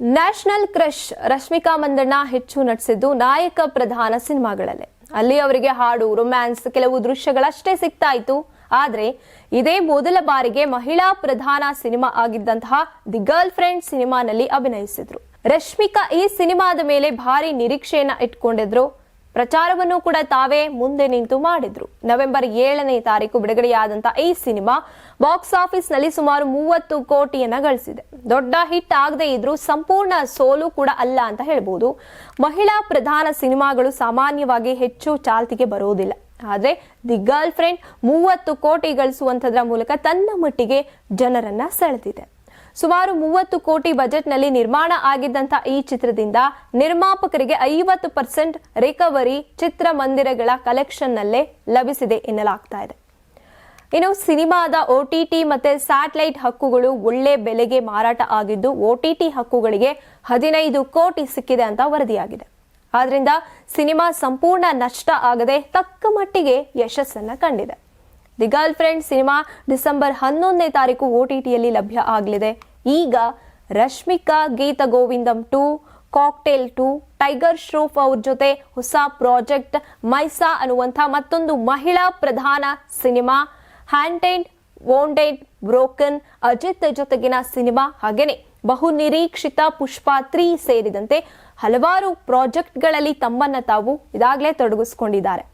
National crush Rashmika Mandanna ಹೆಚ್ಚು ನಟಿಸಿದ್ದು ನಾಯಕ ಪ್ರಧಾನ ಸಿನಿಮಾಗಳಲ್ಲೇ. ಅಲ್ಲಿ ಅವರಿಗೆ ಹಾಡು, ರೊಮ್ಯಾನ್ಸ್, ಕೆಲವು ದೃಶ್ಯಗಳಷ್ಟೇ ಸಿಗ್ತಾ ಇತ್ತು. ಆದ್ರೆ ಇದೇ ಮೊದಲ ಬಾರಿಗೆ ಮಹಿಳಾ ಪ್ರಧಾನ ಸಿನಿಮಾ ಆಗಿದ್ದಂತಹ ದಿ ಗರ್ಲ್ ಫ್ರೆಂಡ್ ಸಿನಿಮಾನಲ್ಲಿ ಅಭಿನಯಿಸಿದ್ರು. ರಶ್ಮಿಕಾ ಈ ಸಿನಿಮಾದ ಮೇಲೆ ಭಾರಿ ನಿರೀಕ್ಷೆಯನ್ನ ಇಟ್ಕೊಂಡಿದ್ರು. ಪ್ರಚಾರವನ್ನು ಕೂಡ ತಾವೇ ಮುಂದೆ ನಿಂತು ಮಾಡಿದ್ರು. ನವೆಂಬರ್ 7ನೇ ತಾರೀಕು ಬಿಡುಗಡೆಯಾದಂತಹ ಈ ಸಿನಿಮಾ ಬಾಕ್ಸ್ ಆಫೀಸ್ ನಲ್ಲಿ ಸುಮಾರು 30 ಕೋಟಿಯನ್ನ ಗಳಿಸಿದೆ. ದೊಡ್ಡ ಹಿಟ್ ಆಗದೆ ಇದ್ರೂ ಸಂಪೂರ್ಣ ಸೋಲು ಕೂಡ ಅಲ್ಲ ಅಂತ ಹೇಳ್ಬಹುದು. ಮಹಿಳಾ ಪ್ರಧಾನ ಸಿನಿಮಾಗಳು ಸಾಮಾನ್ಯವಾಗಿ ಹೆಚ್ಚು ಚಾಲ್ತಿಗೆ ಬರುವುದಿಲ್ಲ. ಆದ್ರೆ ದಿ ಗರ್ಲ್ ಫ್ರೆಂಡ್ 30 ಕೋಟಿ ಗಳಿಸುವಂತದ್ರ ಮೂಲಕ ತನ್ನ ಮಟ್ಟಿಗೆ ಜನರನ್ನ ಸೆಳೆದಿದೆ. ಸುಮಾರು 30 ಕೋಟಿ ಬಜೆಟ್ ನಲ್ಲಿ ನಿರ್ಮಾಣ ಆಗಿದ್ದಂತ ಈ ಚಿತ್ರದಿಂದ ನಿರ್ಮಾಪಕರಿಗೆ 50% ರಿಕವರಿ ಚಿತ್ರಮಂದಿರಗಳ ಕಲೆಕ್ಷನ್ ನಲ್ಲೇ ಲಭಿಸಿದೆ ಎನ್ನಲಾಗ್ತಾ ಇದೆ. ಇನ್ನು ಸಿನಿಮಾದ OTT ಮತ್ತೆ ಸ್ಯಾಟಲೈಟ್ ಹಕ್ಕುಗಳು ಒಳ್ಳೆ ಬೆಲೆಗೆ ಮಾರಾಟ ಆಗಿದ್ದು OTT ಹಕ್ಕುಗಳಿಗೆ 15 ಕೋಟಿ ಸಿಕ್ಕಿದೆ ಅಂತ ವರದಿಯಾಗಿದೆ. ಆದ್ರಿಂದ ಸಿನಿಮಾ ಸಂಪೂರ್ಣ ನಷ್ಟ ಆಗದೆ ತಕ್ಕ ಮಟ್ಟಿಗೆ ಯಶಸ್ಸನ್ನ ಕಂಡಿದೆ. The girlfriend cinema December 11ನೇ ತಾರೀಕು OTTಯಲ್ಲಿ ಲಭ್ಯ ಆಗಲಿದೆ. ಈಗ ರಶ್ಮಿಕಾ ಗೀತ ಗೋವಿಂದಂ 2, ಕಾಕ್ಟೇಲ್ 2, ಟೈಗರ್ ಶ್ರೋಫ್ ಅವ್ರ ಜೊತೆ ಹೊಸ ಪ್ರಾಜೆಕ್ಟ್ ಮೈಸಾ ಅನ್ನುವಂಥ ಮತ್ತೊಂದು ಮಹಿಳಾ ಪ್ರಧಾನ cinema, handed wounded broken Ajith ಜೊತೆಗಿನ ಸಿನಿಮಾ, ಹಾಗೇನೆ ಬಹು ನಿರೀಕ್ಷಿತ ಪುಷ್ಪ 3 ಸೇರಿದಂತೆ ಹಲವಾರು ಪ್ರಾಜೆಕ್ಟ್ಗಳಲ್ಲಿ ತಮ್ಮನ್ನ ತಾವು ಇದಾಗಲೇ ತೊಡಗಿಸಿಕೊಂಡಿದ್ದಾರೆ.